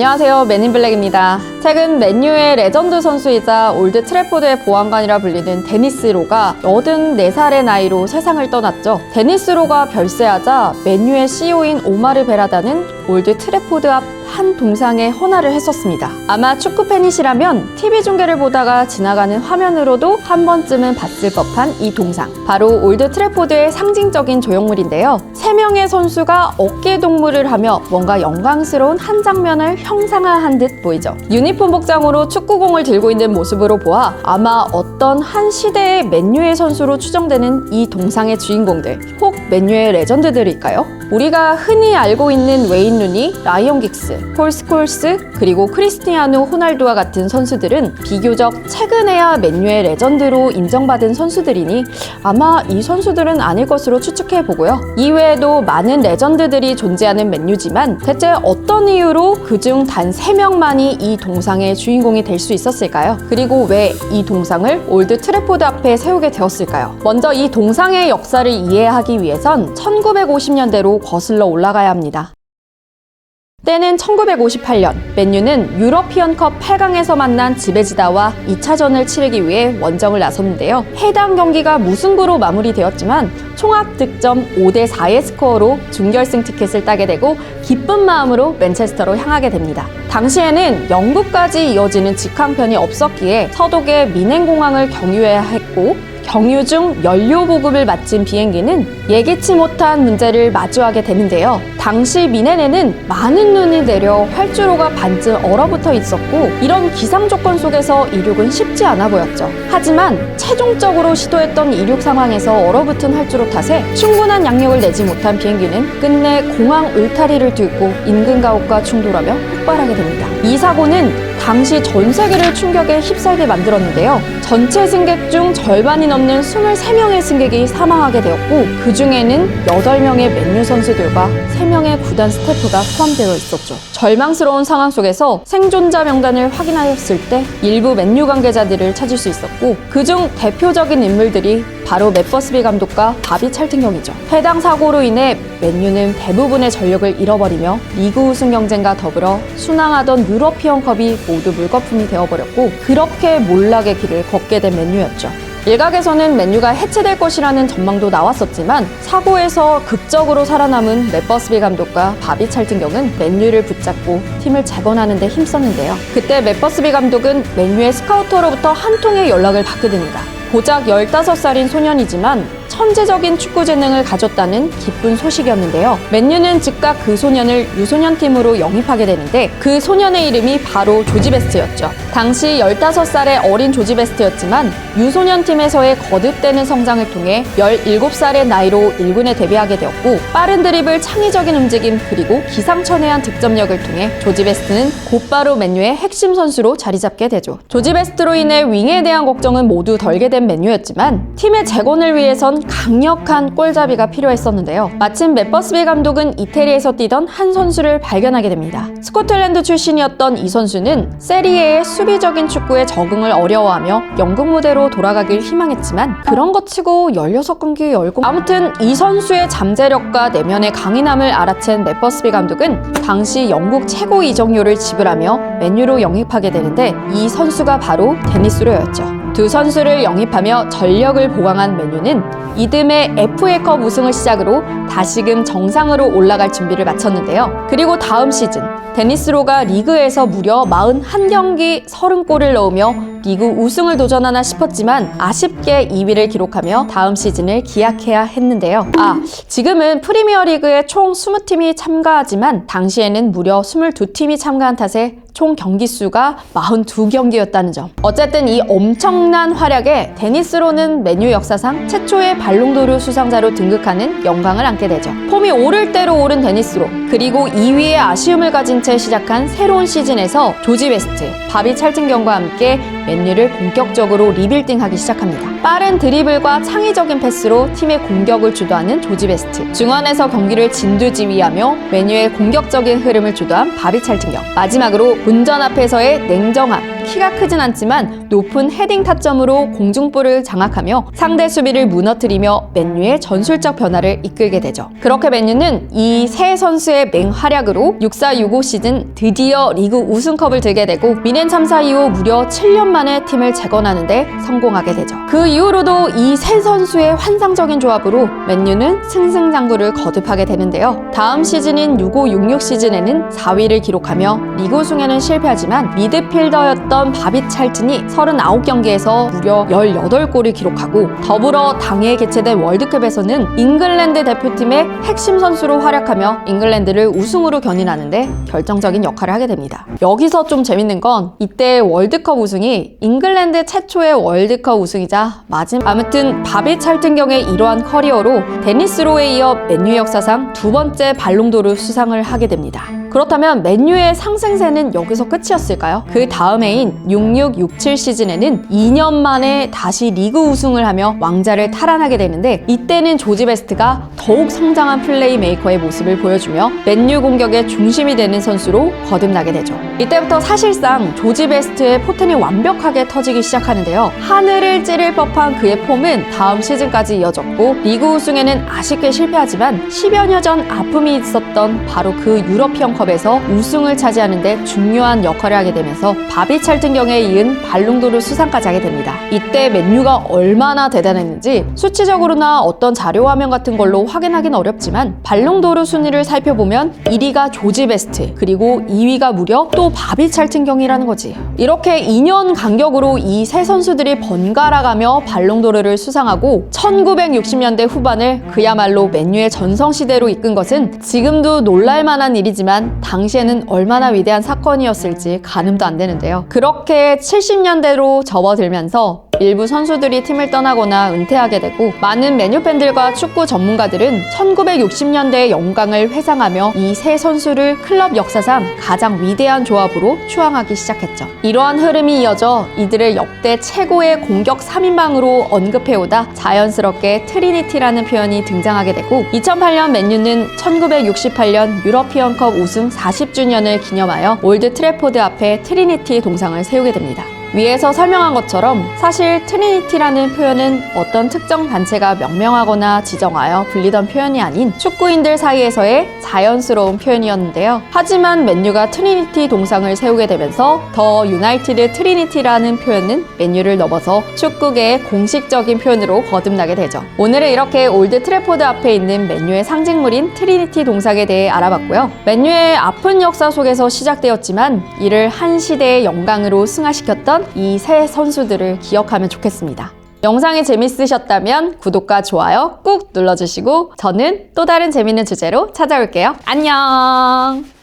안녕하세요, 맨인블랙입니다. 최근 맨유의 레전드 선수이자 올드 트래포드의 보안관이라 불리는 데니스 로가 84살의 나이로 세상을 떠났죠. 데니스 로가 별세하자 맨유의 CEO인 오마르 베라다는 올드 트래포드 앞 한 동상에 헌화를 했었습니다. 아마 축구 팬이시라면 TV 중계를 보다가 지나가는 화면으로도 한 번쯤은 봤을 법한 이 동상. 바로 올드 트래포드의 상징적인 조형물인데요. 3명의 선수가 어깨 동무를 하며 뭔가 영광스러운 한 장면을 형상화한 듯 보이죠. 유니폼 복장으로 축구공을 들고 있는 모습으로 보아 아마 어떤 한 시대의 맨유의 선수로 추정되는 이 동상의 주인공들, 혹 맨유의 레전드들일까요? 우리가 흔히 알고 있는 웨인 루니, 라이언 긱스, 폴 스콜스, 그리고 크리스티아노 호날두와 같은 선수들은 비교적 최근에야 맨유의 레전드로 인정받은 선수들이니 아마 이 선수들은 아닐 것으로 추측해보고요. 이외에도 많은 레전드들이 존재하는 맨유지만 대체 어떤 이유로 그중 단 3명만이 이 동상의 주인공이 될 수 있었을까요? 그리고 왜 이 동상을 올드 트래포드 앞에 세우게 되었을까요? 먼저 이 동상의 역사를 이해하기 위해선 1950년대로 거슬러 올라가야 합니다. 때는 1958년, 맨유는 유러피언컵 8강에서 만난 지베지다와 2차전을 치르기 위해 원정을 나섰는데요. 해당 경기가 무승부로 마무리되었지만 총합 득점 5대4의 스코어로 준결승 티켓을 따게 되고 기쁜 마음으로 맨체스터로 향하게 됩니다. 당시에는 영국까지 이어지는 직항편이 없었기에 서독의 미넨공항을 경유해야 했고 경유 중 연료 보급을 마친 비행기는 예기치 못한 문제를 마주하게 되는데요. 당시 미넨에는 많은 눈이 내려 활주로가 반쯤 얼어붙어 있었고 이런 기상 조건 속에서 이륙은 쉽지 않아 보였죠. 하지만 최종적으로 시도했던 이륙 상황에서 얼어붙은 활주로 탓에 충분한 양력을 내지 못한 비행기는 끝내 공항 울타리를 뚫고 인근 가옥과 충돌하며 폭발하게 됩니다. 이 사고는 당시 전 세계를 충격에 휩싸이게 만들었는데요. 전체 승객 중 절반이 넘는 23명의 승객이 사망하게 되었고 그 중에는 8명의 맨유 선수들과 3명의 구단 스태프가 포함되어 있었죠. 절망스러운 상황 속에서 생존자 명단을 확인하였을 때 일부 맨유 관계자들을 찾을 수 있었고 그중 대표적인 인물들이 바로 맷 버스비 감독과 바비 찰튼경이죠. 해당 사고로 인해 맨유는 대부분의 전력을 잃어버리며 리그 우승 경쟁과 더불어 순항하던 유러피언컵이 모두 물거품이 되어버렸고 그렇게 몰락의 길을 걷게 된 맨유였죠. 일각에서는 맨유가 해체될 것이라는 전망도 나왔었지만 사고에서 극적으로 살아남은 맷 버스비 감독과 바비 찰튼경은 맨유를 붙잡고 팀을 재건하는 데 힘썼는데요. 그때 맷 버스비 감독은 맨유의 스카우터로부터 한 통의 연락을 받게 됩니다. 고작 15살인 소년이지만 천재적인 축구 재능을 가졌다는 기쁜 소식이었는데요. 맨유는 즉각 그 소년을 유소년 팀으로 영입하게 되는데 그 소년의 이름이 바로 조지 베스트였죠. 당시 15살의 어린 조지 베스트였지만 유소년 팀에서의 거듭되는 성장을 통해 17살의 나이로 1군에 데뷔하게 되었고 빠른 드리블, 창의적인 움직임 그리고 기상천외한 득점력을 통해 조지 베스트는 곧바로 맨유의 핵심 선수로 자리 잡게 되죠. 조지 베스트로 인해 윙에 대한 걱정은 모두 덜게 된 맨유였지만 팀의 재건을 위해선 강력한 골잡이가 필요했었는데요. 마침 맷 버스비 감독은 이태리에서 뛰던 한 선수를 발견하게 됩니다. 스코틀랜드 출신이었던 이 선수는 세리에의 수비적인 축구에 적응을 어려워하며 영국 무대로 돌아가길 희망했지만 그런 것 치고 16경기 열공. 아무튼 이 선수의 잠재력과 내면의 강인함을 알아챈 맷 버스비 감독은 당시 영국 최고 이적료를 지불하며 맨유로 영입하게 되는데 이 선수가 바로 데니스 로였죠. 두 선수를 영입하며 전력을 보강한 맨유는 이듬해 FA컵 우승을 시작으로 다시금 정상으로 올라갈 준비를 마쳤는데요. 그리고 다음 시즌 데니스 로가 리그에서 무려 41경기 30골을 넣으며 리그 우승을 도전하나 싶었지만 아쉽게 2위를 기록하며 다음 시즌을 기약해야 했는데요. 지금은 프리미어리그에 총 20팀이 참가하지만 당시에는 무려 22팀이 참가한 탓에 총 경기 수가 42경기였다는 점. 어쨌든 이 엄청난 활약에 데니스 로는 맨유 역사상 최초의 발롱도르 수상자로 등극하는 영광을 안게 되죠. 폼이 오를 대로 오른 데니스 로, 그리고 2위의 아쉬움을 가진 채 시작한 새로운 시즌에서 조지 베스트, 바비 찰튼경과 함께 맨유를 본격적으로 리빌딩하기 시작합니다. 빠른 드리블과 창의적인 패스로 팀의 공격을 주도하는 조지 베스트, 중원에서 경기를 진두지휘하며 맨유의 공격적인 흐름을 주도한 바비 찰튼경, 마지막으로 본전 앞에서의 냉정함, 키가 크진 않지만 높은 헤딩 타점으로 공중볼을 장악하며 상대 수비를 무너뜨리며 맨유의 전술적 변화를 이끌게 되죠. 그렇게 맨유는 이 세 선수의 맹활약으로 64-65 시즌 드디어 리그 우승컵을 들게 되고 미넨 참사 이후 무려 7년 만에 팀을 재건하는데 성공하게 되죠. 그 이후로도 이 세 선수의 환상적인 조합으로 맨유는 승승장구를 거듭하게 되는데요. 다음 시즌인 65-66 시즌에는 4위를 기록하며 리그 우승에는 실패하지만 미드필더였던 바비 찰튼이 39경기에서 무려 18골을 기록하고 더불어 당해 개최된 월드컵에서는 잉글랜드 대표팀의 핵심 선수로 활약하며 잉글랜드를 우승으로 견인하는데 결정적인 역할을 하게 됩니다. 여기서 좀 재밌는 건 이때 월드컵 우승이 잉글랜드 최초의 월드컵 우승이자 아무튼 바비 찰튼 경의 이러한 커리어로 데니스 로에 이어 맨유 역사상 두 번째 발롱도르 수상을 하게 됩니다. 그렇다면 맨유의 상승세는 여기서 끝이었을까요? 그 다음 해인 66-67 시즌에는 2년 만에 다시 리그 우승을 하며 왕자를 탈환하게 되는데 이때는 조지 베스트가 더욱 성장한 플레이메이커의 모습을 보여주며 맨유 공격의 중심이 되는 선수로 거듭나게 되죠. 이때부터 사실상 조지 베스트의 포텐이 완벽하게 터지기 시작하는데요. 하늘을 찌를 법한 그의 폼은 다음 시즌까지 이어졌고 리그 우승에는 아쉽게 실패하지만 10여 년 전 아픔이 있었던 바로 그 유러피언 컵에서 우승을 차지하는데 중요한 역할을 하게 되면서 바비 찰튼 경에 이은 발롱도르 수상까지 하게 됩니다. 이때 맨유가 얼마나 대단했는지 수치적으로나 어떤 자료 화면 같은 걸로 확인하기는 어렵지만 발롱도르 순위를 살펴보면 1위가 조지 베스트 그리고 2위가 무려 또 바비 찰튼 경이라는 거지. 이렇게 2년 간격으로 이 세 선수들이 번갈아가며 발롱도르를 수상하고 1960년대 후반을 그야말로 맨유의 전성시대로 이끈 것은 지금도 놀랄만한 일이지만 당시에는 얼마나 위대한 사건이었을지 가늠도 안 되는데요. 그렇게 70년대로 접어들면서 일부 선수들이 팀을 떠나거나 은퇴하게 되고 많은 맨유 팬들과 축구 전문가들은 1960년대의 영광을 회상하며 이 세 선수를 클럽 역사상 가장 위대한 조합으로 추앙하기 시작했죠. 이러한 흐름이 이어져 이들을 역대 최고의 공격 3인방으로 언급해오다 자연스럽게 트리니티라는 표현이 등장하게 되고 2008년 맨유는 1968년 유러피언컵 우승 40주년을 기념하여 올드 트래포드 앞에 트리니티 동상을 세우게 됩니다. 위에서 설명한 것처럼 사실 트리니티라는 표현은 어떤 특정 단체가 명명하거나 지정하여 불리던 표현이 아닌 축구인들 사이에서의 자연스러운 표현이었는데요. 하지만 맨유가 트리니티 동상을 세우게 되면서 더 유나이티드 트리니티라는 표현은 맨유를 넘어서 축구계의 공식적인 표현으로 거듭나게 되죠. 오늘은 이렇게 올드 트래포드 앞에 있는 맨유의 상징물인 트리니티 동상에 대해 알아봤고요. 맨유의 아픈 역사 속에서 시작되었지만 이를 한 시대의 영광으로 승화시켰던 이 세 선수들을 기억하면 좋겠습니다. 영상이 재밌으셨다면 구독과 좋아요 꾹 눌러주시고 저는 또 다른 재밌는 주제로 찾아올게요. 안녕!